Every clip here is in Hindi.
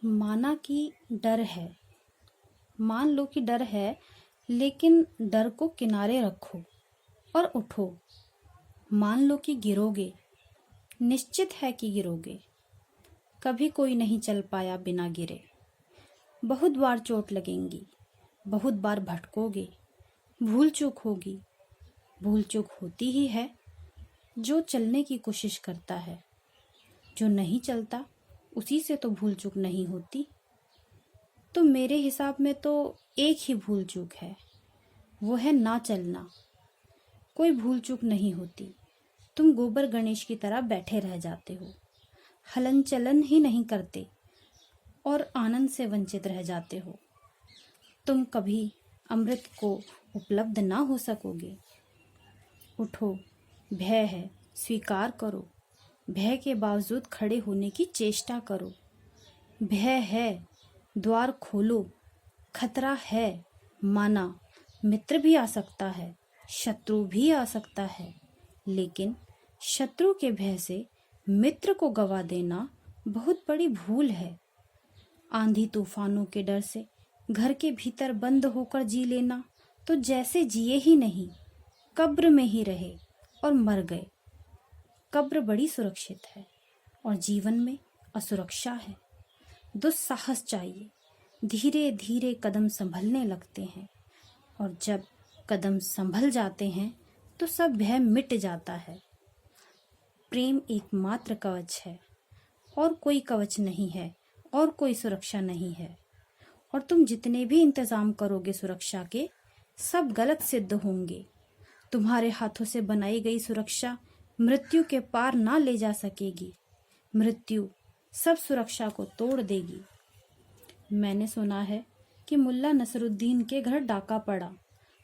माना कि डर है, मान लो कि डर है, लेकिन डर को किनारे रखो और उठो। मान लो कि गिरोगे, निश्चित है कि गिरोगे। कभी कोई नहीं चल पाया बिना गिरे। बहुत बार चोट लगेंगी, बहुत बार भटकोगे, भूल चूक होगी। भूल चूक होती ही है जो चलने की कोशिश करता है। जो नहीं चलता उसी से तो भूल चूक नहीं होती। तो मेरे हिसाब में तो एक ही भूल चूक है, वो है ना चलना। कोई भूल चूक नहीं होती। तुम गोबर गणेश की तरह बैठे रह जाते हो, हलन चलन ही नहीं करते और आनंद से वंचित रह जाते हो। तुम कभी अमृत को उपलब्ध ना हो सकोगे। उठो, भय है, स्वीकार करो। भय के बावजूद खड़े होने की चेष्टा करो। भय है, द्वार खोलो। खतरा है, माना मित्र भी आ सकता है, शत्रु भी आ सकता है, लेकिन शत्रु के भय से मित्र को गवा देना बहुत बड़ी भूल है। आंधी तूफानों के डर से घर के भीतर बंद होकर जी लेना तो जैसे जिए ही नहीं, कब्र में ही रहे और मर गए। कब्र बड़ी सुरक्षित है और जीवन में असुरक्षा है। दुस्साहस चाहिए। धीरे धीरे कदम संभलने लगते हैं और जब कदम संभल जाते हैं तो सब भय मिट जाता है। प्रेम एकमात्र कवच है और कोई कवच नहीं है और कोई सुरक्षा नहीं है। और तुम जितने भी इंतजाम करोगे सुरक्षा के, सब गलत सिद्ध होंगे। तुम्हारे हाथों से बनाई गई सुरक्षा मृत्यु के पार ना ले जा सकेगी। मृत्यु सब सुरक्षा को तोड़ देगी। मैंने सुना है कि मुल्ला नसरुद्दीन के घर डाका पड़ा।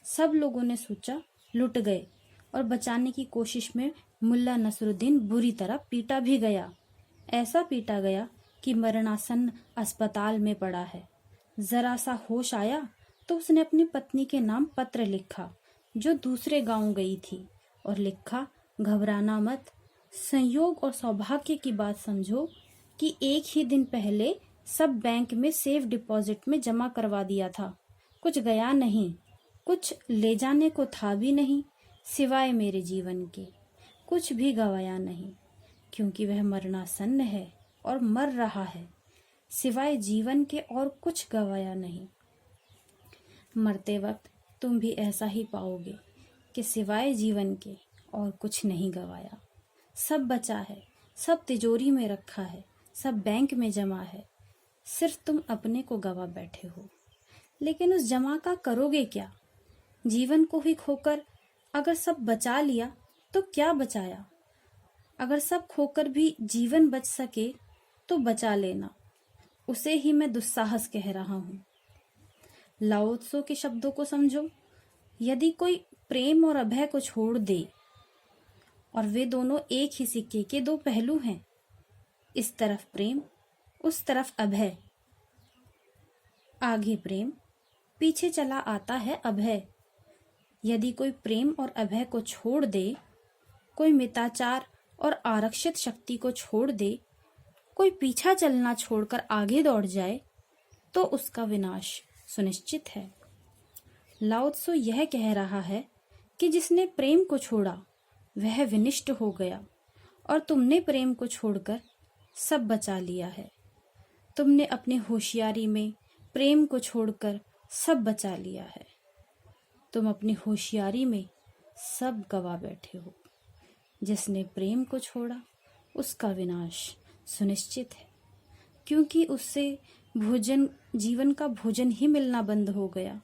सब लोगों ने सोचा लुट गए और बचाने की कोशिश में मुल्ला नसरुद्दीन बुरी तरह पीटा भी गया। ऐसा पीटा गया कि मरणासन्न अस्पताल में पड़ा है। जरा सा होश आया तो उसने अपनी पत्नी के नाम पत्र लिखा जो दूसरे गांव गई थी, और लिखा, घबराना मत। संयोग और सौभाग्य की बात समझो कि एक ही दिन पहले सब बैंक में सेफ डिपॉजिट में जमा करवा दिया था। कुछ गया नहीं, कुछ ले जाने को था भी नहीं, सिवाय मेरे जीवन के। कुछ भी गवाया नहीं, क्योंकि वह मरणासन्न है और मर रहा है। सिवाय जीवन के और कुछ गवाया नहीं। मरते वक्त तुम भी ऐसा ही पाओगे कि सिवाय जीवन के और कुछ नहीं गवाया। सब बचा है, सब तिजोरी में रखा है, सब बैंक में जमा है। सिर्फ तुम अपने को गवा बैठे हो। लेकिन उस जमा का करोगे क्या? जीवन को ही खोकर अगर सब बचा लिया तो क्या बचाया? अगर सब खोकर भी जीवन बच सके तो बचा लेना। उसे ही मैं दुस्साहस कह रहा हूँ। लाओ त्सो के शब्दों को समझो। यदि कोई प्रेम और अभय को छोड़ दे, और वे दोनों एक ही सिक्के के दो पहलू हैं, इस तरफ प्रेम, उस तरफ अभय। आगे प्रेम, पीछे चला आता है अभय। यदि कोई प्रेम और अभय को छोड़ दे, कोई मिताचार और आरक्षित शक्ति को छोड़ दे, कोई पीछा चलना छोड़कर आगे दौड़ जाए, तो उसका विनाश सुनिश्चित है। लाओ त्सो यह कह रहा है कि जिसने प्रेम को छोड़ा वह विनिष्ट हो गया, और तुमने प्रेम को छोड़कर सब बचा लिया है। तुमने अपनी होशियारी में प्रेम को छोड़कर सब बचा लिया है। तुम अपनी होशियारी में सब गवा बैठे हो। जिसने प्रेम को छोड़ा उसका विनाश सुनिश्चित है, क्योंकि उससे जीवन का भोजन ही मिलना बंद हो गया।